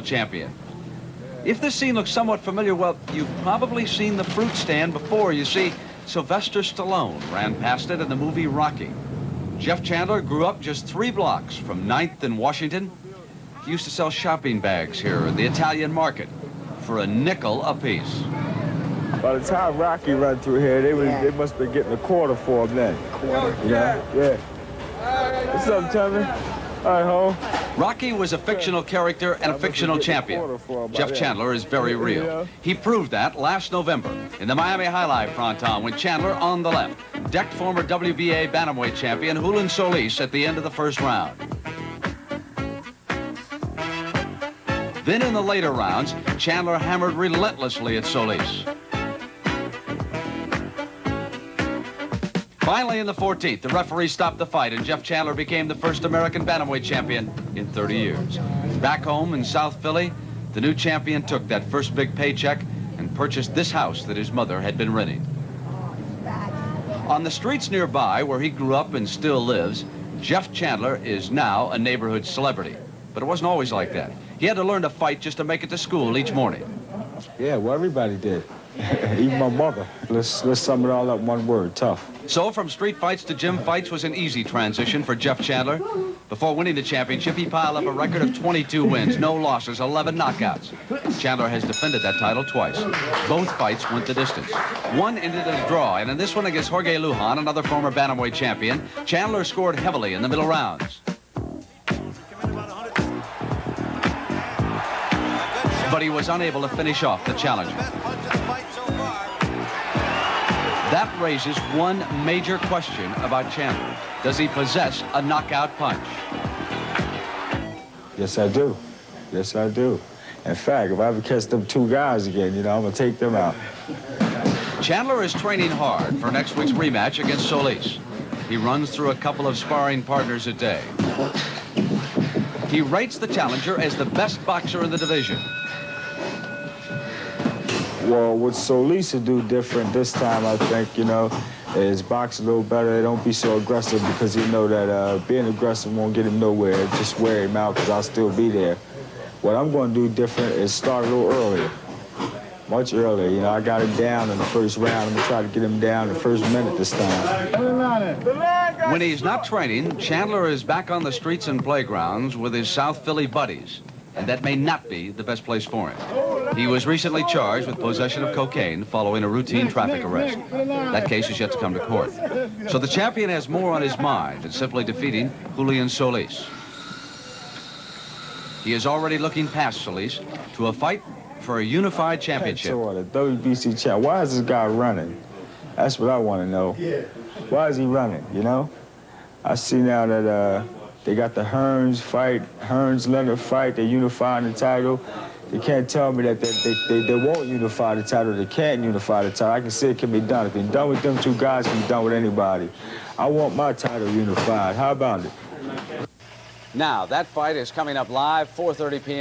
champion. If this scene looks somewhat familiar, well, you've probably seen the fruit stand before. You see, Sylvester Stallone ran past it in the movie Rocky. Jeff Chandler grew up just 3 blocks from 9th and Washington. He used to sell shopping bags here in the Italian market for a nickel apiece. By the time Rocky ran through here, they must have been getting a quarter for him then. Quarter? Yeah. What's up, Chandler? All right, home. Rocky was a fictional character and a fictional champion. Jeff Chandler is very real. He proved that last November in the Miami High Life Fronton when Chandler, on the left, decked former WBA Bantamwt champion Julian Solis at the end of the first round. Then in the later rounds, Chandler hammered relentlessly at Solis. Finally, in the 14th, the referee stopped the fight, and Jeff Chandler became the first American Bantamweight champion in 30 years. Back home in South Philly, the new champion took that first big paycheck and purchased this house that his mother had been renting. On the streets nearby, where he grew up and still lives, Jeff Chandler is now a neighborhood celebrity. But it wasn't always like that. He had to learn to fight just to make it to school each morning. Yeah, well, everybody did. Even my mother. Let's sum it all up in one word: tough. So from street fights to gym fights was an easy transition for Jeff Chandler. Before winning the championship, he piled up a record of 22 wins, no losses, 11 knockouts. Chandler has defended that title twice. Both fights went the distance. One ended in a draw, and in this one against Jorge Lujan, another former Bantamweight champion, Chandler scored heavily in the middle rounds. But he was unable to finish off the challenger. That raises one major question about Chandler. Does he possess a knockout punch? Yes, I do. Yes, I do. In fact, if I ever catch them 2 guys again, I'm going to take them out. Chandler is training hard for next week's rematch against Solis. He runs through a couple of sparring partners a day. He rates the challenger as the best boxer in the division. Well, what Solis will do different this time, I think, is box a little better. Don't be so aggressive, because you know that being aggressive won't get him nowhere. Just wear him out, because I'll still be there. What I'm going to do different is start a little earlier, much earlier. I got him down in the first round. I'm going to try to get him down in the first minute this time. When he's not training, Chandler is back on the streets and playgrounds with his South Philly buddies, and that may not be the best place for him. He was recently charged with possession of cocaine following a routine traffic arrest. That case is yet to come to court. So the champion has more on his mind than simply defeating Julian Solis. He is already looking past Solis to a fight for a unified championship. So the WBC champ, why is this guy running? That's what I want to know. Why is he running, I see now that they got the Hearns-Leonard fight. They're unifying the title. They can't tell me that they won't unify the title. They can't unify the title. I can see it can be done. If it's done with them 2 guys, it can be done with anybody. I want my title unified. How about it? Now, that fight is coming up live, 4:30 p.m.